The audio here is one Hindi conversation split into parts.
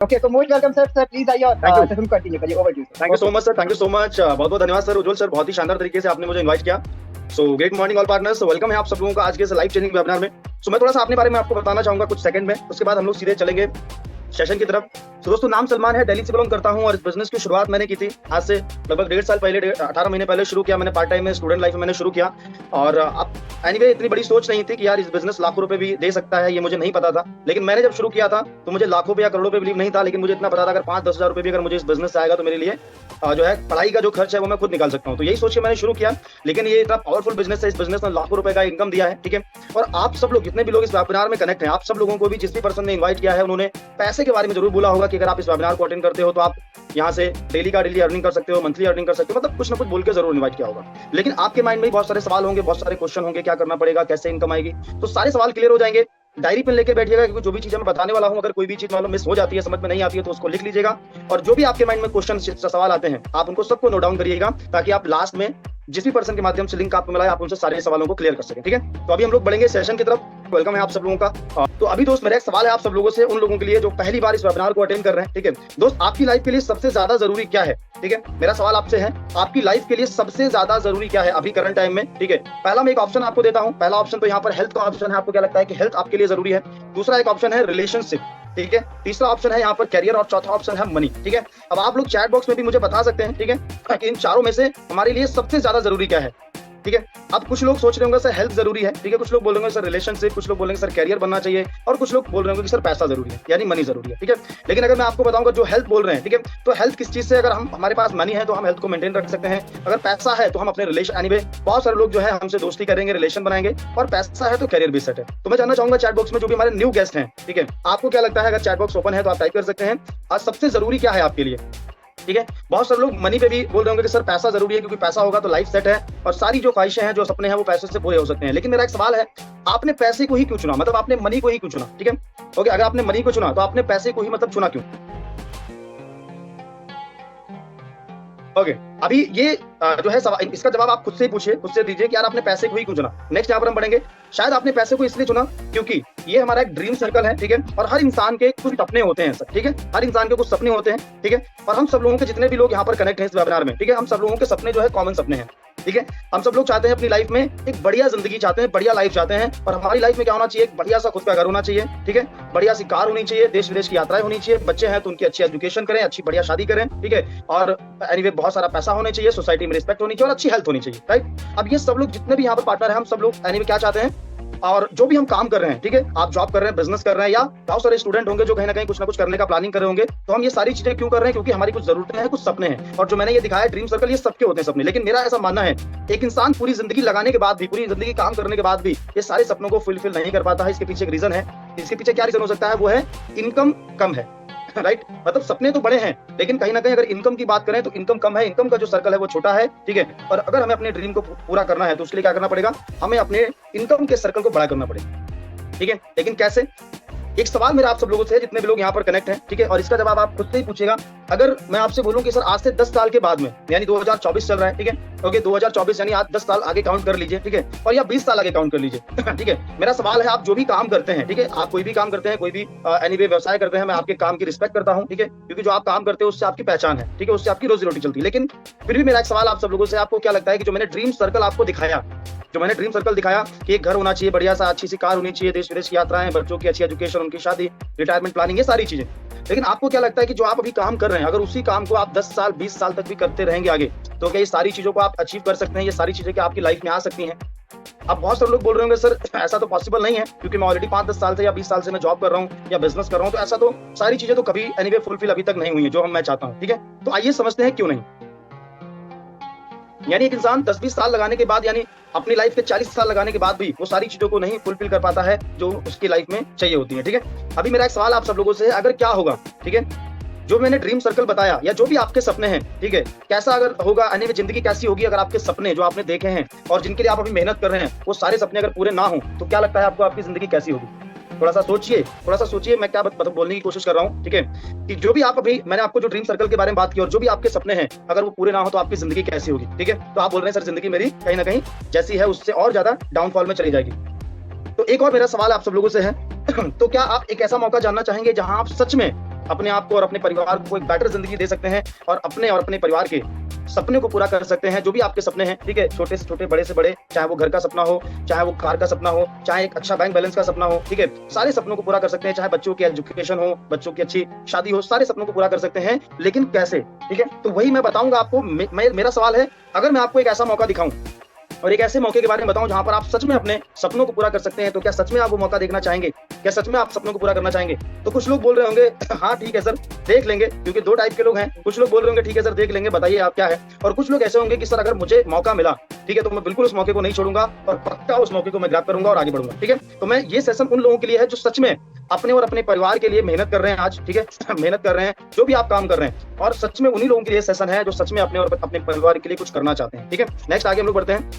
ओके, तो most welcome sir. Sir please आइए और थैंक यू सेशन कंटिन्यू करिए। Over to sir. Thank you so much sir, thank you so much. बहुत बहुत धन्यवाद सर उज्जवल सर, बहुत ही शानदार तरीके से आपने मुझे इनवाइट किया। So great morning all partners, welcome है आप सब लोगों का आज के इस लाइव ट्रेनिंग वेबिनार में। सो मैं थोड़ा सा अपने बारे में आपको बताना चाहूंगा कुछ सेकंड में, उसके बाद हम लोग सीधे चलेंगे सेशन की तरफ। तो दोस्तों, नाम सलमान है, दिल्ली से बिलोंग करता हूं और इस बिजनेस की शुरुआत मैंने की थी आज से लगभग 1.5 साल पहले, 18 महीने पहले शुरू किया मैंने। पार्ट टाइम में स्टूडेंट लाइफ में मैंने शुरू किया। और अब एनीवे इतनी बड़ी सोच नहीं थी कि यार इस बिजनेस लाखों रुपए भी दे सकता है, ये मुझे नहीं पता था। लेकिन मैंने जब शुरू किया था तो मुझे लाखों पे या करोड़ों पे बिलीव नहीं था, लेकिन मुझे इतना पता था अगर 5-10 हजार रुपए भी अगर मुझे इस बिजनेस से आएगा तो मेरे लिए जो है पढ़ाई का जो खर्च है वो मैं खुद निकाल सकता हूँ। तो यही सोच के मैंने शुरू किया। लेकिन ये इतना पावरफुल बिजनेस है, इस बिजनेस ने लाखों रुपए का इनकम दिया है, ठीक है। और आप सब लोग जितने भी लोग इस वेबिनार में कनेक्ट हैं, आप सब लोगों को भी जिस भी पर्सन ने इन्वाइट किया है उन्होंने पैसे के बारे में जरूर बोला होगा कि अगर आप इस वेबिनार को अटेंड करते हो तो आप यहाँ से डेली का डेली अर्निंग कर सकते हो, मंथली अर्निंग कर सकते हो, मतलब कुछ ना कुछ बोल के जरूर इन्वाइट किया होगा। लेकिन आपके माइंड में बहुत सारे सवाल होंगे, बहुत सारे क्वेश्चन होंगे, क्या करना पड़ेगा, कैसे इनकम आएगी। तो सारे सवाल क्लियर हो जाएंगे। डायरी पेन लेके बैठिएगा, क्योंकि जो भी चीज मैं बताने वाला हूँ, अगर कोई भी चीज मालूम मिस हो जाती है, समझ में नहीं आती है, तो उसको लिख लीजिएगा। और जो भी आपके माइंड में क्वेश्चन सवाल आते हैं आप उनको सबको नोट डाउन करिएगा, ताकि आप लास्ट में जिस भी पर्सन के माध्यम से लिंक आपको मिला है आप उनसे सारे सवालों को क्लियर कर सकें, ठीक है। तो अभी हम लोग बढ़ेंगे सेशन की तरफ। वेलकम है आप सब लोगों का। तो अभी दोस्त मेरा एक सवाल है आप सब लोगों से, उन लोगों के लिए जो पहली बार इस वेबिनार को अटेंड कर रहे हैं, ठीक है। दोस्त, आपकी लाइफ के लिए सबसे ज्यादा जरूरी क्या है, ठीक है। मेरा सवाल आपसे है, आपकी लाइफ के लिए सबसे ज्यादा जरूरी क्या है अभी करंट टाइम में, ठीक है। पहला मैं एक ऑप्शन आपको देता हूं। पहला ऑप्शन तो यहाँ पर हेल्थ का ऑप्शन है। आपको क्या लगता है कि हेल्थ आपके लिए जरूरी है? दूसरा एक ऑप्शन है रिलेशनशिप, ठीक है। तीसरा ऑप्शन है यहाँ पर कैरियर और चौथा ऑप्शन है मनी, ठीक है। अब आप लोग चैट बॉक्स में भी मुझे बता सकते हैं, ठीक है, कि इन चारों में से हमारे लिए सबसे ज्यादा जरूरी क्या है, ठीक है। अब कुछ लोग सोच रहे होंगे सर हेल्थ जरूरी है, ठीक है। कुछ लोग बोलेंगे सर रिलेशनशिप, कुछ लोग बोलेंगे सर कैरियर बनना चाहिए, और कुछ लोग बोल रहे होंगे कि सर पैसा जरूरी है, यानी मनी जरूरी है, ठीक है। लेकिन अगर मैं आपको बताऊंगा जो हेल्थ बोल रहे हैं, ठीक है, तो हेल्थ किस चीज से, अगर हमारे पास मनी है तो हम हेल्थ को मेंटेन रख सकते हैं, अगर पैसा है तो हम अपने रिलेशन, एनीवे बहुत सारे लोग जो है हमसे दोस्ती करेंगे, रिलेशन बनाएंगे, और पैसा है तो कैरियर भी सेट है। तो मैं जानना चाहूंगा चैट बॉक्स में जो भी हमारे न्यू गेस्ट हैं, ठीक है, आपको क्या लगता है? अगर चैट बॉक्स ओपन है तो आप टाइप कर सकते हैं, आज सबसे जरूरी क्या है आपके लिए, ठीक है। बहुत सारे लोग मनी पे भी बोल रहे होंगे कि सर पैसा जरूरी है, क्योंकि पैसा होगा तो लाइफ सेट है और सारी जो ख्वाहिशें हैं, जो सपने हैं, वो पैसे से पूरे हो सकते हैं। लेकिन मेरा एक सवाल है, आपने पैसे को ही क्यों चुना? मतलब आपने मनी को ही क्यों चुना, ठीक है। ओके, अगर आपने मनी को चुना तो आपने पैसे को ही मतलब चुना क्यों? ओके, अभी ये जो है सवाल, इसका जवाब आप खुद से ही पूछिए, खुद से दीजिए कि यार आपने पैसे को ही क्यों चुना। नेक्स्ट यहाँ पर हम बढ़ेंगे। शायद आपने पैसे को इसलिए चुना क्योंकि ये हमारा एक ड्रीम सर्कल है, ठीक है। और हर इंसान के कुछ सपने होते हैं सर, ठीक है। हर इंसान के कुछ सपने होते हैं, ठीक है। और हम सब लोगों के जितने भी लोग यहाँ पर कनेक्ट हैं इस वेबिनार में, ठीक है, हम सब लोगों के सपने जो है कॉमन सपने हैं, ठीक है। हम सब लोग चाहते हैं अपनी लाइफ में एक बढ़िया जिंदगी चाहते हैं, बढ़िया लाइफ चाहते हैं। और हमारी लाइफ में क्या होना चाहिए? एक बढ़िया सा खुद का घर होना चाहिए, ठीक है, बढ़िया सी कार होनी चाहिए, देश विदेश की यात्राएं होनी चाहिए, बच्चे हैं तो उनकी अच्छी एजुकेशन करें, अच्छी बढ़िया शादी करें, ठीक है। और एनीवे बहुत सारा पैसा होना चाहिए, सोसाइटी में रिस्पेक्ट होनी चाहिए और अच्छी हेल्थ होनी चाहिए, राइट। अब ये सब लोग जितने भी यहाँ पर पार्टनर हैं, हम सब लोग एनीवे क्या चाहते हैं? और जो भी हम काम कर रहे हैं, ठीक है, आप जॉब कर रहे हैं, बिजनेस कर रहे हैं, या बहुत सारे स्टूडेंट होंगे जो कहीं ना कहीं कुछ ना कुछ करने का प्लानिंग कर रहे होंगे, तो हम ये सारी चीजें क्यों कर रहे हैं? क्योंकि हमारी कुछ जरूरतें हैं, कुछ सपने हैं। और जो मैंने ये दिखाया ड्रीम सर्कल, ये सबके होते हैं सपने। लेकिन मेरा ऐसा मानना है, एक इंसान पूरी जिंदगी लगाने के बाद भी, पूरी जिंदगी काम करने के बाद भी ये सारे सपनों को फुलफिल नहीं कर पाता है। इसके पीछे एक रीजन है। इसके पीछे क्या रीजन हो सकता है? वो है इनकम कम है, राइट। मतलब सपने तो बड़े हैं, लेकिन कहीं ना कहीं अगर इनकम की बात करें तो इनकम कम है, इनकम का जो सर्कल है वो छोटा है, ठीक है। और अगर हमें अपने ड्रीम को पूरा करना है तो उसके लिए क्या करना पड़ेगा? हमें अपने इनकम के सर्कल को बड़ा करना पड़ेगा, ठीक है। लेकिन कैसे? एक सवाल मेरा आप सब लोगों से है, जितने भी लोग यहाँ पर कनेक्ट हैं, ठीक है, और इसका जवाब आप खुद से ही पूछेगा। अगर मैं आपसे बोलूं कि सर आज से 10 साल के बाद में, यानी 2024 चल रहा है, ठीक है, ओके, 2024 यानी आज 10 साल आगे काउंट कर लीजिए, ठीक है, और या 20 साल आगे काउंट कर लीजिए, ठीक है। मेरा सवाल है, आप जो भी काम करते हैं, ठीक है, आप कोई भी काम करते हैं, कोई भी एनीवे व्यवसाय करते हैं, मैं आपके काम की रिस्पेक्ट करता हूँ, ठीक है, क्योंकि जो आप काम करते हैं उससे आपकी पहचान है, ठीक है, उससे आपकी रोजी रोटी चलती है। लेकिन फिर भी मेरा एक सवाल आप सब लोगों से, आपको क्या लगता है कि जो मैंने ड्रीम सर्कल आपको दिखाया, जो मैंने ड्रीम सर्कल दिखाया कि एक घर होना चाहिए, बढ़िया सा, अच्छी सी कार होनी चाहिए, देश विदेश की यात्राएं, बच्चों की अच्छी एजुकेशन, उनकी शादी, रिटायरमेंट प्लानिंग, ये सारी चीजें, लेकिन आपको क्या लगता है कि जो आप अभी काम कर रहे हैं, अगर उसी काम को आप 10 साल 20 साल तक भी करते रहेंगे आगे, तो क्या ये सारी चीजों को आप अचीव कर सकते हैं? ये सारी चीजें क्या आपकी लाइफ में आ सकती हैं? अब बहुत सारे लोग बोल रहे होंगे सर ऐसा तो पॉसिबल नहीं है, क्योंकि मैं ऑलरेडी 5-10 साल से या 20 साल से मैं जॉब कर रहा हूँ या बिजनेस कर रहा हूँ, तो ऐसा तो सारी चीजें तो कभी एनीवे फुलफिल अभी तक नहीं हुई है जो मैं चाहता हूँ, ठीक है। तो आइए समझते हैं क्यों नहीं। यानी एक इंसान 10-20 साल लगाने के बाद, यानी अपनी लाइफ के 40 साल लगाने के बाद भी वो सारी चीजों को नहीं फुलफिल कर पाता है जो उसकी लाइफ में चाहिए होती है, ठीक है। अभी मेरा एक सवाल आप सब लोगों से है, अगर क्या होगा, ठीक है, जो मैंने ड्रीम सर्कल बताया या जो भी आपके सपने हैं, ठीक है, कैसा अगर होगा, यानी जिंदगी कैसी होगी अगर आपके सपने जो आपने देखे हैं और जिनके लिए आप अभी मेहनत कर रहे हैं, वो सारे सपने अगर पूरे ना हो, तो क्या लगता है आपको आपकी जिंदगी कैसी होगी? थोड़ा सा सोचिए, थोड़ा सा सोचिए, मैं क्या बोलने की कोशिश कर रहा हूँ, ठीक है, कि जो भी आप अभी, मैंने आपको जो ड्रीम सर्कल के बारे में बात की और जो भी आपके सपने हैं, अगर वो पूरे ना हो तो आपकी जिंदगी कैसी होगी, ठीक है। तो आप बोल रहे हैं सर जिंदगी मेरी कहीं ना कहीं जैसी है उससे और ज्यादा डाउनफॉल में चली जाएगी। तो एक और मेरा सवाल आप सब लोगों से है तो क्या आप एक ऐसा मौका जानना चाहेंगे जहां आप सच में अपने आप को और अपने परिवार को एक बेटर जिंदगी दे सकते हैं और अपने परिवार के सपने को पूरा कर सकते हैं। जो भी आपके सपने हैं, ठीक है, छोटे से छोटे, बड़े से बड़े, चाहे वो घर का सपना हो, चाहे वो कार का सपना हो, चाहे एक अच्छा बैंक बैलेंस का सपना हो, ठीक है, सारे सपनों को पूरा कर सकते हैं। चाहे बच्चों की एजुकेशन हो, बच्चों की अच्छी शादी हो, सारे सपनों को पूरा कर सकते हैं। लेकिन कैसे? ठीक है, तो वही मैं बताऊंगा आपको। मेरा सवाल है, अगर मैं आपको एक ऐसा मौका दिखाऊं और एक ऐसे मौके के बारे में बताऊं जहां पर आप सच में अपने सपनों को पूरा कर सकते हैं, तो क्या सच में आप वो मौका देखना चाहेंगे? क्या सच में आप सपनों को पूरा करना चाहेंगे? तो कुछ लोग बोल रहे होंगे हाँ ठीक है सर, देख लेंगे, क्योंकि दो टाइप के लोग हैं। कुछ लोग बोल रहे होंगे ठीक है सर, देख लेंगे, बताइए आप क्या है। और कुछ लोग ऐसे होंगे कि सर अगर मुझे मौका मिला, ठीक है, तो मैं बिल्कुल उस मौके को नहीं छोड़ूंगा और पक्का उस मौके को मैं ग्रैब करूंगा और आगे बढ़ूंगा। ठीक है, तो मैं ये सेशन उन लोगों के लिए है जो सच में अपने और अपने परिवार के लिए मेहनत कर रहे हैं आज, ठीक है, मेहनत कर रहे हैं, जो भी आप काम कर रहे हैं, और सच में उन्हीं लोगों के लिए सेशन है जो सच में अपने और अपने परिवार के लिए कुछ करना चाहते हैं। ठीक है, नेक्स्ट आगे हम लोग बढ़ते हैं।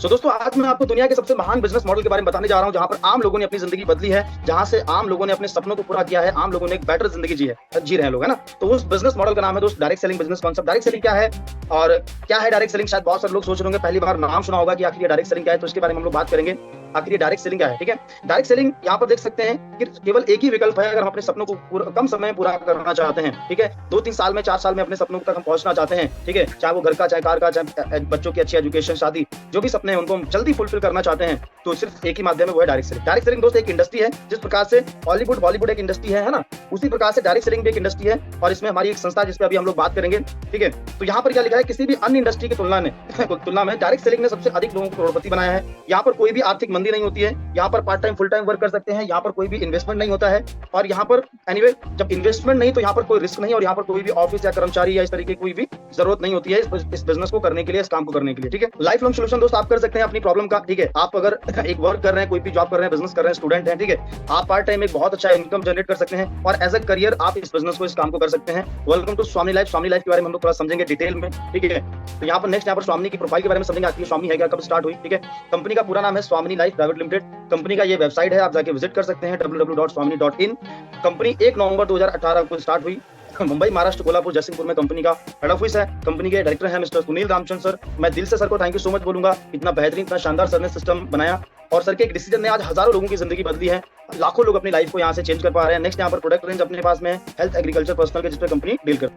दोस्तों, आज मैं आपको दुनिया के सबसे महान बिजनेस मॉडल के बारे में बताने जा रहा हूं, जहां पर आम लोगों ने अपनी जिंदगी बदली है, जहां से आम लोगों ने अपने सपनों को पूरा किया है, आम लोगों ने एक बेटर जिंदगी जी रहे हैं लोग, है ना। तो उस बिजनेस मॉडल का नाम है दोस्त direct selling business concept. Direct selling क्या है और क्या है डायरेक्ट सेलिंग? शायद बहुत सारे लोग सोच रहे होंगे, पहली बार नाम सुना होगा कि आखिर ये डायरेक्ट सेलिंग क्या है, तो इसके बारे में हम लोग बात करेंगे। आखिर ये डायरेक्ट सेलिंग क्या है? ठीक है, डायरेक्ट सेलिंग यहाँ पर देख सकते हैं कि केवल एक ही विकल्प है अगर हम अपने सपनों को कम समय में पूरा करना चाहते हैं। ठीक है, 2-3 साल में, 4 साल में अपने सपनों तक हम पहुंचना चाहते हैं। ठीक है, चाहे वो घर का, चाहे कार का, चाहे बच्चों की अच्छी एजुकेशन, शादी, जो भी सपने हैं उनको हम जल्दी फुलफिल करना चाहते हैं, तो सिर्फ एक ही माध्यम है, वो है डायरेक्ट सेलिंग। डायरेक्ट सेलिंग दोस्त एक इंडस्ट्री है, जिस प्रकार से हॉलीवुड बॉलीवुड एक इंडस्ट्री है ना, उसी प्रकार से डायरेक्ट सेलिंग भी एक इंडस्ट्री है। और इसमें हमारी एक संस्था जिस पे अभी हम लोग बात करेंगे। ठीक है, तो यहाँ पर क्या लिखा है, किसी भी अन्य इंडस्ट्री की तुलना में डायरेक्ट सेलिंग ने सबसे अधिक लोगों को करोड़पति बनाया है। यहाँ पर कोई भी आर्थिक मंदी नहीं होती है, यहाँ पर part time full time work कर सकते हैं, यहाँ पर कोई भी इन्वेस्टमेंट नहीं होता है, और यहाँ पर एनीवे जब इन्वेस्टमेंट नहीं तो यहाँ पर कोई रिस्क नहीं, और यहाँ पर कोई भी ऑफिस या कर्मचारी या इस तरीके की कोई भी जरूरत नहीं होती है इस बिजनेस को करने के लिए, इस काम को करने के लिए। ठीक है, लाइफ लॉन्ग सोल्यूशन दोस्त आप कर सकते हैं अपनी प्रॉब्लम का। ठीक है, आप अगर एक वर्क कर रहे हैं, कोई भी जॉब कर रहे हैं, बिजनेस कर रहे हैं, स्टूडेंट हैं, ठीक है, आप पार्ट टाइम एक बहुत अच्छा इनकम जनरेट कर सकते हैं और एज अ करियर आप इस बिजनेस को, इस काम को कर सकते हैं। Welcome to Swami life. Swami life के बारे में हम लोग थोड़ा समझेंगे डिटेल में। ठीक है, तो यहाँ पर नेक्स्ट यहाँ पर स्वामी की प्रोफाइल के बारे में समझेंगे, आखिर स्वामी है क्या, कब स्टार्ट हुई। ठीक है, कंपनी का पूरा नाम है स्वामी लाइफ प्राइवेट लिमिटेड। कंपनी का ये वेबसाइट है, आप जाके विजिट कर सकते हैं www.swamini.in। कंपनी 1 नवंबर 2018 को स्टार्ट हुई। मुंबई, महाराष्ट्र, कोल्हापुर, जयसिंहपुर में कंपनी का हेड ऑफिस है। कंपनी के डायरेक्टर हैं मिस्टर सुनील रामचंद्र सर। मैं दिल से सर को थैंक यू सो मच बोलूंगा, इतना बेहतरीन, इतना शानदार सर ने सिस्टम बनाया, और सर के एक डिसीजन ने आज हजारों लोगों की जिंदगी बदली है। लाखों लोग अपनी लाइफ को यहाँ से चेंज कर पा रहे हैं। नेक्स्ट यहाँ पर प्रोडक्ट रेंज अपने पास में हेल्थ, एग्रीकल्चर, पर्सनल के, जिसपे कंपनी डील कर।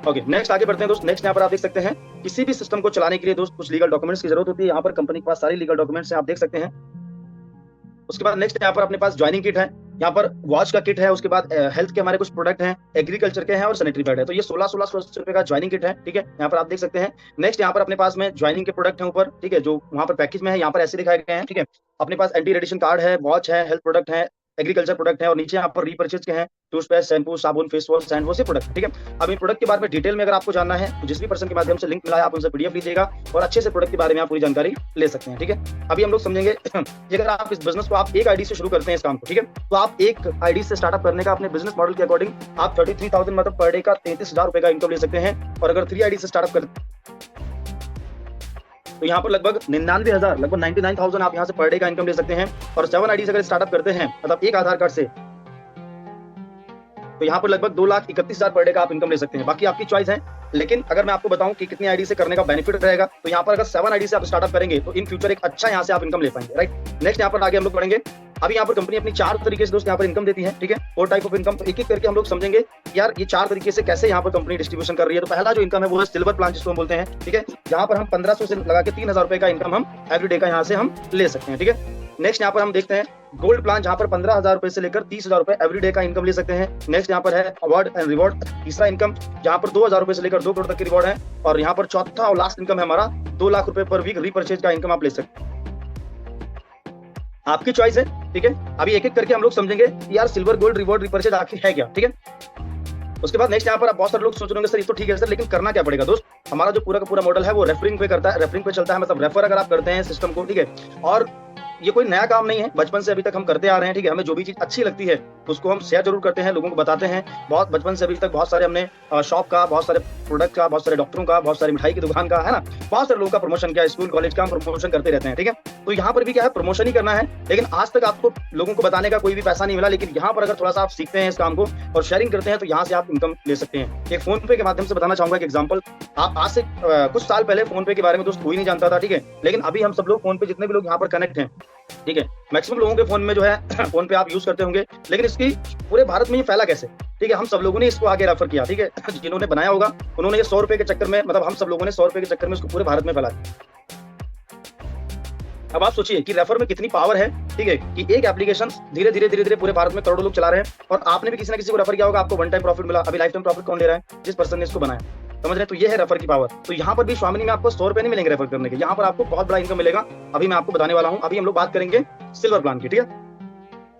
ओके, नेक्स्ट आगे बढ़ते हैं दोस्त। नेक्स्ट यहाँ पर आप देख सकते हैं, किसी भी सिस्टम को चलाने के लिए दोस्त कुछ लीगल डॉक्यूमेंट्स की जरूरत होती है। यहाँ पर कंपनी के पास सारी लीगल डॉक्यूमेंट्स हैं, आप देख सकते हैं। उसके बाद नेक्स्ट यहाँ पर अपने पास ज्वाइनिंग किट है, यहाँ पर वॉच का किट है, उसके बाद हेल्थ के हमारे कुछ प्रोडक्ट हैं, एग्रीकल्चर के हैं और सैनिटरी पैड है। तो ये 1600 रुपए का ज्वाइनिंग किट है। ठीक है, यहाँ पर आप देख सकते हैं। नेक्स्ट यहाँ पर अपने पास में ज्वाइनिंग के प्रोडक्ट हैं ऊपर, ठीक है, जो वहाँ पर पैकेज में है, यहाँ पर ऐसे दिखाए गए हैं। ठीक है, अपने पास एंटी रेडिएशन कार्ड है, वॉच है, हेल्थ प्रोडक्ट है, एग्रीकल्चर प्रोडक्ट है, और नीचे यहाँ पर रीपर्चेज के हैं, टूथपेस्ट, शैम्पू, साबुन, face wash, hand wash, product. ठीक है, अब इन प्रोडक्ट के बारे में डिटेल में अगर आपको जानना है तो जिस भी पर्सन के माध्यम से लिंक मिला है आप उनसे पीडीएफ लीजिएगा और अच्छे से प्रोडक्ट के बारे में आप पूरी जानकारी ले सकते हैं। ठीक है, अभी हम लोग समझेंगे कि अगर आप इस बिजनेस को आप एक आईडी से शुरू करते हैं इस काम को, ठीक है, तो आप एक आईडी से स्टार्टअप करने का अपने बिजनेस मॉडल के अकॉर्डिंग आप 33,000 मतलब पर डे का 33,000 रुपए का इनकम ले सकते हैं। और अगर 3 आईडी से स्टार्टअप करते तो यहाँ पर लगभग 99,000, लगभग 99,000 आप यहाँ से पर डे का इनकम ले सकते हैं। और 7 आईडी से अगर स्टार्टअप करते हैं, मतलब एक आधार कार्ड से, तो यहाँ पर लगभग 2,31,000 पर डे का आप इनकम ले सकते हैं। बाकी आपकी चॉइस है, लेकिन अगर मैं आपको बताऊं कि कितनी आईडी से करने का बेनिफिट रहेगा, तो यहाँ पर अगर 7 आईडी से आप स्टार्टअप करेंगे तो इन फ्यूचर एक अच्छा यहाँ से आप इनकम ले पाएंगे। राइट, नेक्स्ट यहाँ पर आगे हम लोग बढ़ेंगे। अभी यहाँ पर कंपनी अपनी 4 तरीके से दोस्त यहाँ पर इनकम देती है। ठीक है, 4 टाइप ऑफ इनकम। तो एक एक करके हम लोग समझेंगे यार ये 4 तरीके से कैसे यहाँ पर कंपनी डिस्ट्रीब्यूशन कर रही है। तो पहला जो इनकम है वो है सिल्वर प्लान, जिसको हम बोलते हैं। ठीक है, यहाँ पर हम 1500 से लगा के 3,000 रुपए का इनकम हम एवरी डे का यहाँ से हम ले सकते हैं। ठीक है, नेक्स्ट यहाँ पर हम देखते हैं गोल्ड प्लान, जहाँ पर 15,000 रुपए से लेकर 30,000 रुपए एवरी डे का इनकम ले सकते हैं। नेक्स्ट यहाँ पर है अवार्ड एंड रिवॉर्ड, तीसरा इनकम, जहाँ पर 2,000 रुपए से लेकर 2 करोड़ तक की रिवॉर्ड है। और यहाँ पर चौथा और लास्ट इनकम है हमारा 2 लाख रुपए पर वीक रीपरचेज का इनकम आप ले सकते हैं। आपकी चॉइस है। ठीक है, अभी एक एक करके हम लोग समझेंगे कि यार सिल्वर, गोल्ड, रिवॉर्ड, रीपरचेज आखिर है क्या। ठीक है, उसके बाद नेक्स्ट यहाँ पर आप बहुत सारे लोग सोच रहे होंगे सर ये तो ठीक है सर, लेकिन करना क्या पड़ेगा। दोस्त, हमारा जो पूरा का पूरा मॉडल है वो रेफरिंग पे करता है, रेफरिंग पे चलता है, मतलब रेफर अगर आप करते हैं सिस्टम को, ठीक है, और ये कोई नया काम नहीं है, बचपन से अभी तक हम करते आ रहे हैं। ठीक है, हमें जो भी चीज अच्छी लगती है उसको हम शेयर जरूर करते हैं, लोगों को बताते हैं। बहुत बचपन से अभी तक बहुत सारे हमने शॉप का, बहुत सारे प्रोडक्ट का, बहुत सारे डॉक्टरों का, बहुत सारी मिठाई की दुकान का, है ना, बहुत सारे लोगों का प्रमोशन किया, स्कूल कॉलेज का हम प्रमोशन करते रहते हैं। ठीक है, तो यहाँ पर भी क्या है, प्रमोशन ही करना है, लेकिन आज तक आपको लोगों को बताने का कोई भी पैसा नहीं मिला। लेकिन यहाँ पर अगर थोड़ा सा आप सीखते हैं इस काम को और शेयरिंग करते हैं तो यहाँ से आप इनकम ले सकते हैं। एक फोन पे के माध्यम से बताना चाहूंगा एक एग्जांपल। आप आज से कुछ साल पहले फोन पे के बारे में दोस्त कोई नहीं जानता था, ठीक है, लेकिन अभी हम सब लोग फोन पे, जितने भी लोग यहाँ पर कनेक्ट हैं, ठीक है, मैक्सिमम लोगों के फोन में जो है फोन पे आप यूज करते होंगे, लेकिन इसकी पूरे भारत में ये फैला कैसे, ठीक है, हम सब लोगों ने इसको आगे रेफर किया, ठीक है, जिन्होंने बनाया होगा उन्होंने ये 100 रुपए के चक्कर में, मतलब हम सब लोगों ने 100 रुपए के चक्कर में इसको पूरे भारत में फैला दिया। अब आप सोचिए कि रेफर में कितनी पावर है, ठीक है, कि एक एप्लीकेशन धीरे धीरे पूरे भारत में करोड़ों लोग चला रहे हैं, और आपने भी किसी ना किसी को रेफर किया होगा, आपको वन टाइम प्रॉफिट मिला। अभी लाइफ टाइम प्रॉफिट कौन ले रहा है? जिस पर्सन ने इसको बनाया, समझ रहे हैं? तो ये है रेफर की पावर। तो यहाँ पर भी स्वामिनी में आपको 100 रुपए नहीं मिलेंगे रेफर करने के, यहाँ पर आपको बहुत बड़ा इनकम मिलेगा। अभी मैं आपको बताने वाला हूँ। अभी हम लोग बात करेंगे सिल्वर प्लान की, ठीक है।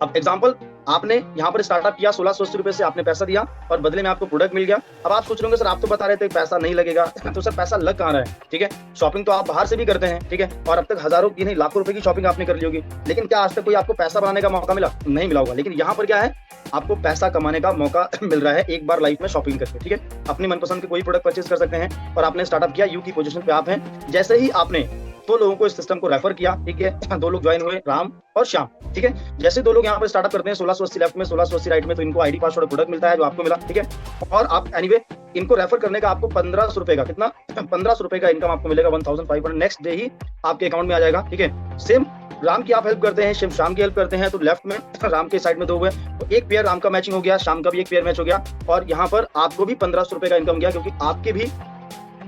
अब एग्जाम्पल, आपने यहाँ पर स्टार्टअप किया, 1680 रुपए से आपने पैसा दिया और बदले में आपको प्रोडक्ट मिल गया। अब आप सोच रहे होंगे सर आप तो बता रहे थे पैसा नहीं लगेगा, तो सर पैसा लग कहाँ रहा है, ठीक है। शॉपिंग तो आप बाहर से भी करते हैं, ठीक है, और अब तक हजारों की नहीं लाखों रुपए की शॉपिंग आपने कर ली होगी, लेकिन क्या आज तक कोई आपको पैसा बनाने का मौका मिला? नहीं मिला होगा। लेकिन यहाँ पर क्या है, आपको पैसा कमाने का मौका मिल रहा है एक बार लाइफ में शॉपिंग करके, ठीक है। अपनी मनपसंद के कोई प्रोडक्ट परचेज कर सकते हैं, और आपने स्टार्टअप किया, यू की पोजीशन पे आप हैं। जैसे ही आपने 2 लोगों को इस सिस्टम को रेफर किया, ठीक है, 2 लोग ज्वाइन हुए, राम और श्याम, ठीक है। जैसे 2 लोग यहाँ पर स्टार्टअप करते हैं, 1680 लेफ्ट में 1680 राइट में, तो इनको आईडी पासवर्ड प्रोडक्ट मिलता है जो आपको मिला, ठीक है। और आप एनीवे इनको रेफर करने का आपको 1500 रुपए का, कितना 1500 रुपए का इनकम आपको मिलेगा, 1500 नेक्स्ट डे ही आपके अकाउंट में आ जाएगा, ठीक है। सेम राम की आप हेल्प करते हैं, श्याम की हेल्प करते हैं, तो लेफ्ट में राम के साइड में 2 हुए, तो एक पेयर राम का मैचिंग हो गया, श्याम का भी एक पेयर मैच हो गया, और यहाँ पर आपको भी 1500 रुपए का इनकम गया, क्योंकि आपके भी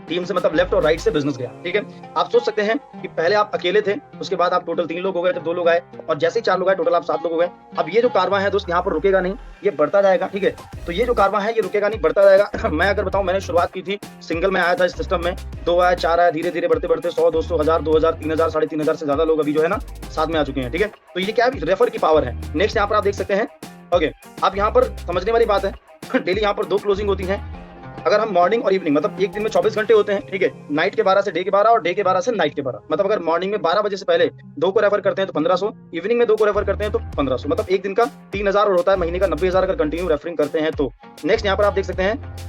टीम से, मतलब लेफ्ट और राइट से बिजनेस गया, ठीक है। आप सोच सकते हैं कि पहले आप अकेले थे, उसके बाद आप टोटल 3 लोग हो गए, जब 2 लोग आए, और जैसे ही 4 लोग आए, टोटल आप 7 लोग हो गए। अब ये जो कारवां है दोस्त, यहाँ पर रुकेगा नहीं, ये बढ़ता जाएगा, ठीक है। तो ये जो कारवां है ये रुकेगा नहीं, बढ़ता जाएगा। मैं अगर बताऊं, मैंने शुरुआत की थी सिंगल में आया था इस सिस्टम में, 2 आया, 4 आया, धीरे धीरे बढ़ते बढ़ते 100, 200, 1000, 2000, 3000, 3500 से ज्यादा लोग अभी जो है ना साथ में आ चुके हैं, ठीक है। तो ये क्या है, रेफर की पावर है। नेक्स्ट यहाँ पर आप देख सकते हैं, ओके, अब यहाँ पर समझने वाली बात है, डेली यहाँ पर 2 क्लोजिंग होती है। अगर हम मॉर्निंग और इवनिंग, मतलब एक दिन में 24 घंटे होते हैं, ठीक है, नाइट के 12 से डे के 12 और डे के 12 से नाइट के 12, मतलब अगर मॉर्निंग में 12 बजे से पहले 2 को रेफर करते हैं तो 1500, इवनिंग में 2 को रेफर करते हैं तो 1500, मतलब एक दिन का 3000 और होता है महीने का 90,000 अगर कंटिन्यू रेफरिंग करते हैं तो। नेक्स्ट यहाँ पर आप देख सकते हैं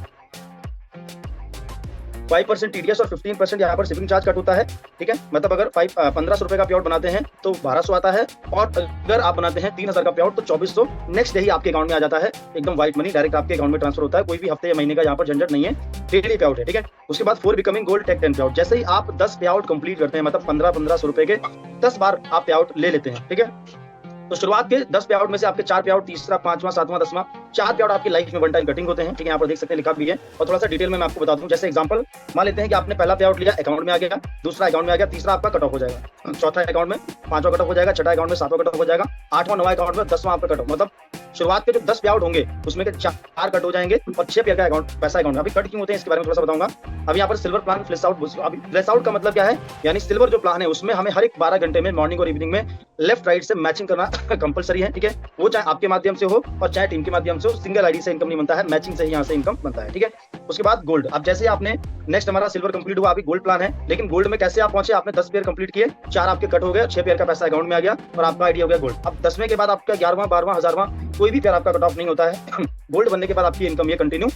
5% TDS और 15% यहाँ पर शिपिंग चार्ज कट होता है, ठीक है। मतलब अगर 1500 रुपए का पेआउट बनाते हैं तो 1200 आता है, और अगर आप बनाते हैं 3000 का पेआउट तो 2400 नेक्स्ट डे ही आपके अकाउंट में आ जाता है, एकदम व्हाइट मनी डायरेक्ट आपके अकाउंट में ट्रांसफर होता है। कोई भी हफ्ते या महीने का यहाँ पर झंझट नहीं है, डेली पेआउट है, ठीक है। उसके बाद 4 बिकमिंग गोल्ड टेक 10 पेआउट, जैसे ही आप 10 पेआउट कंप्लीट करते हैं, मतलब 1500 रुपए के 10 बार आप पेआउट ले लेते हैं, ठीक है। तो शुरुआत के 10 पेआउट में से आपके 4 पेआउट, तीसरा, 5वां, 7वां, 10वां 4 पेआउट आपकी लाइफ में वन टाइम कटिंग होते हैं, ठीक है। यहाँ पर देख सकते हैं लिखा भी है, और थोड़ा सा डिटेल में मैं आपको बता दूं। जैसे एग्जांपल मान लेते हैं कि आपने पहला पेआउट लिया, अकाउंट में आ गया, दूसरा अकाउंट में आ गया, तीसरा आपका कट ऑफ हो जाएगा, चौथा अकाउंट में 5वां कट ऑफ हो जाएगा, छठा अकाउंट में 7वां कट ऑफ हो जाएगा, 8वां 9वां अकाउंट में 10वां आपका कट ऑफ। मतलब शुरुआत के जो 10 पेआउट होंगे उसमें के 4 कट हो जाएंगे और 6 पेयर का अकाउंट पैसा अकाउंट में। अभी कट क्यों होते हैं इसके बारे में थोड़ा सा बताऊंगा। अभी यहाँ पर सिल्वर प्लान फ्लैश आउट, अभी फ्लैश आउट का मतलब क्या है, यानी सिल्वर जो प्लान है उसमें हमें हर एक 12 घंटे में मॉर्निंग और इवनिंग में लेफ्ट राइट से मैचिंग करना कंपलसरी है, ठीक है। वो चाहे आपके माध्यम से हो और चाहे टीम के माध्यम से हो, सिंगल आईडी से इनकम नहीं बनता है, मैचिंग से ही यहाँ से इनकम बनता है, ठीक है। उसके बाद गोल्ड, अब जैसे आपने नेक्स्ट हमारा सिल्वर कंप्लीट हुआ, अभी गोल्ड प्लान है, लेकिन गोल्ड में कैसे आप पहुंचे, आपने 10 पेयर कंप्लीट किए, 4 आपके कट हो गए, 6 पेयर का पैसा अकाउंट में आ गया और आपका आईडी हो गया गोल्ड। अब 10वें के बाद आपका 11वां, 12वां, 1000वां कोई भी पेयर आपका कट ऑफ नहीं होता है। गोल्ड बनने के बाद आपकी इनकम ये कंटिन्यू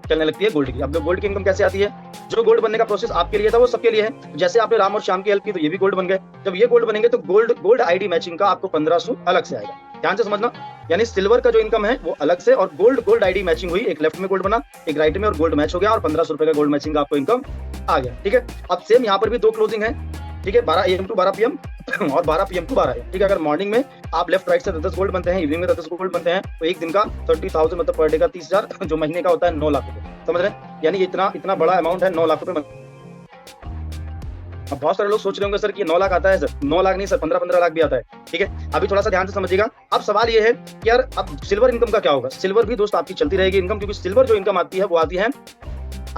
चलने लगती है गोल्ड की। अब गोल्ड की इनकम कैसे आती है, जो गोल्ड बनने का प्रोसेस आपके लिए था वो सबके लिए है। जैसे आपने राम और श्याम की हेल्प की तो ये भी गोल्ड बन गए। जब ये गोल्ड बनेंगे तो गोल्ड आईडी मैचिंग का आपको 1500 अलग से आएगा, ध्यान से समझना। यानी सिल्वर का जो इनकम है वो अलग से, और गोल्ड आईडी मैचिंग हुई, एक लेफ्ट में गोल्ड बना, एक राइट में, और गोल्ड मैच हो गया और 1500 रुपए का गोल्ड मैचिंग का आपको इनकम आ गया, ठीक है। अब सेम यहाँ पर भी 2 क्लोजिंग है, ठीक है, 12 AM टू 12 PM और 12 PM टू 12 AM, ठीक है। अगर मॉर्निंग में आप लेफ्ट राइट से 10 गोल्ड बनते हैं, इवनिंग में 10 गोल्ड बनते हैं, तो एक दिन का 30,000, मतलब पर डे का 30,000, जो महीने का होता है 9 लाख रुपए, समझ रहे हैं। यानी इतना बड़ा अमाउंट है, 9 लाख रुपए। अब बहुत सारे लोग सोच रहे होंगे सर कि 9 लाख आता है, सर 9 लाख नहीं सर 15-15 लाख भी आता है, ठीक है। अभी थोड़ा सा ध्यान से समझिएगा। अब सवाल ये है कि यार अब सिल्वर इनकम का क्या होगा। सिल्वर भी दोस्त आपकी चलती रहेगी इनकम, क्योंकि सिल्वर जो इनकम आती है वो आती है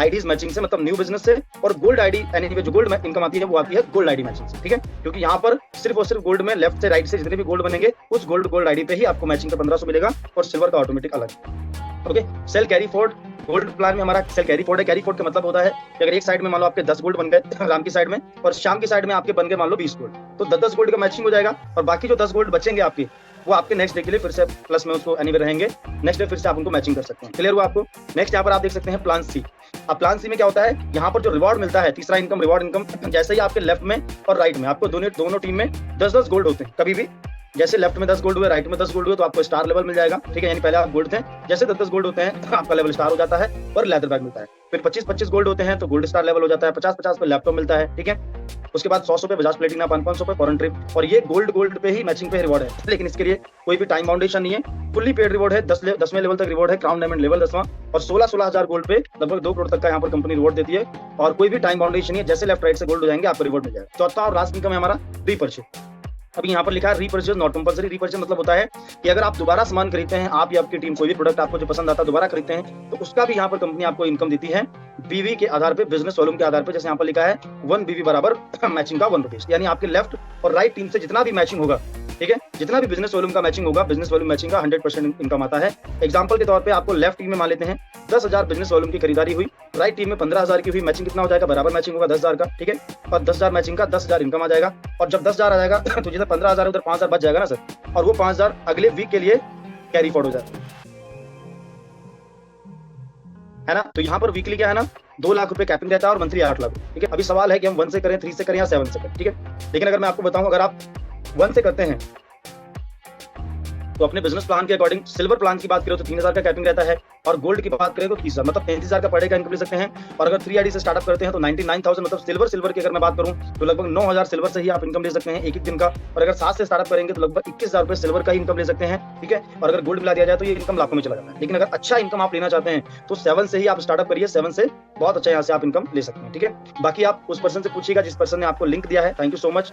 आईडीज मैचिंग से, मतलब न्यू बिजनेस से, और गोल्ड आईडी यानी जो गोल्ड इनकम आती है वो आती है गोल्ड आईडी मैचिंग से, ठीक है। क्योंकि यहाँ पर सिर्फ और सिर्फ गोल्ड में लेफ्ट से राइट से जितने भी गोल्ड बनेंगे उस गोल्ड आईडी पे ही आपको मैचिंग का 1500 मिलेगा, और सिल्वर का ऑटोमेटिक अलग। Okay, sale carry forward, gold plan में हमारा सेल कैरी फॉरवर्ड है। कैरी फॉरवर्ड का मतलब होता है कि अगर एक साइड में मान लो आपके 10 गोल्ड बन गए राम की साइड में, और श्याम की साइड में आपके बन गए मान लो 20 गोल्ड, तो 10-10 गोल्ड का मैचिंग हो जाएगा, और बाकी जो 10 गोल्ड बचेंगे आपके वो आपके नेक्स्ट डे के लिए फिर से प्लस में उसको एनीवे रहेंगे, नेक्स्ट डे फिर से आप उनको मैचिंग कर सकते हैं। क्लियर हुआ आपको। नेक्स्ट यहाँ पर आप देख सकते हैं प्लान सी। अब प्लान सी में क्या होता है, यहाँ पर जो रिवॉर्ड मिलता है, तीसरा इनकम, रिवॉर्ड इनकम, जैसे ही आपके लेफ्ट में और राइट में आपको दोनों टीम में 10-10 गोल्ड होते हैं। कभी भी जैसे लेफ्ट में 10 गोल्ड हुए, राइट में 10 गोल्ड हुए, तो आपको स्टार लेवल मिल जाएगा, ठीक है। यानी पहले आप गोल्ड थे, जैसे 10-10 गोल्ड होते हैं आपका लेवल स्टार हो जाता है और लेदर बैग मिलता है। फिर 25-25 गोल्ड होते हैं तो गोल्ड स्टार लेवल हो जाता है, 50-50 पे लैपटॉप मिलता है, ठीक है। उसके बाद 100 पे बजाज प्लेटिना, 500 पे फॉरेन ट्रिप, और ये गोल्ड पे ही मैचिंग पे रिवॉर्ड है, लेकिन इसके लिए कोई भी टाइम बाउंडेशन नहीं है। फुल्ली पेड रिवॉर्ड है, 10वें लेवल तक रिवॉर्ड है, क्राउन डायमंड लेवल 10वां, और 16,000 गोल्ड पे लगभग 2 करोड़ तक का यहाँ पर कंपनी रिवॉर्ड देती है, और कोई भी टाइम बाउंडेशन नहीं है। जैसे लेफ्ट राइट से गोल्ड हो जाएंगे आपको रिवॉर्ड मिल जाएगा। चौथा और लास्ट इनकम है हमारा रीपर्चेज। अभी यहाँ पर लिखा है रीपर्चेज नॉट कंपल्सरी। रीपर्चेज मतलब होता है कि अगर आप दोबारा सामान खरीदते हैं, आप या आपकी टीम कोई भी प्रोडक्ट आपको जो पसंद आता है दोबारा खरीदते हैं, तो उसका भी यहाँ पर कंपनी आपको इनकम देती है बीवी के आधार पे, बिजनेस वॉल्यूम के आधार पे। जैसे यहाँ पर लिखा है 1 बीवी बराबर मैचिंग का 1 रुपीज, यानी आपके लेफ्ट और राइट टीम से जितना भी मैचिंग होगा, ठीक है, जितना भी बिजनेस वॉल्यूम का मैचिंग होगा, बिजनेस वॉल्यूम मैचिंग का 100% इनकम आता है। एग्जांपल के तौर पे आपको लेफ्ट टीम में मान लेते हैं 10,000 बिजनेस वॉल्यूम की खरीदारी हुई, राइट टीम में 15,000 की हुई, मैचिंग कितना हो जाएगा, बराबर मैचिंग होगा 10,000 का, ठीक है, और 10,000 मैचिंग का 10,000 इनकम आ जाएगा। और जब 10,000 आ जाएगा तो जिधर 15,000 उधर 5,000 बच जाएगा ना सर, और वो 5,000 अगले वीक के लिए कैरी फॉरवर्ड हो जाएगा, है ना। तो यहाँ पर वीकली क्या है ना, 2 लाख रुपए कैपिंग रहता है और मंथली 8 लाख, ठीक है। अभी सवाल है कि हम 1 से करें, 3 से करें या 7 से करें, ठीक है। लेकिन अगर मैं आपको बताऊं, अगर आप 1 से करते हैं तो अपने बिजनेस प्लान के अकॉर्डिंग, सिल्वर प्लान की बात करें तो 3,000 का कैपिंग रहता है, और गोल्ड की बात करें तो 30,000, मतलब 33,000 का पर डे का इनकम ले सकते हैं। और अगर 3 आईडी से स्टार्टअप करते हैं तो 99,000, मतलब सिल्वर की अगर मैं बात करूं तो लगभग 9,000 सिल्वर से ही आप इनकम ले सकते हैं एक दिन का। और अगर 7 से स्टार्टअप करेंगे तो लगभग 21,000 रुपए सिल्वर का ही इनकम ले सकते हैं, ठीक है। और अगर गोल्ड मिला दिया जाए तो ये इनकम लाखों में चला जाता है। लेकिन अगर अच्छा इनकम आप लेना चाहते हैं तो 7 से ही आप स्टार्टअप करिए, 7 से बहुत अच्छा यहाँ से आप इनकम ले सकते हैं, ठीक है। बाकी आप उस पर्सन से पूछिएगा जिस पर्सन ने आपको लिंक दिया है। Thank you so much.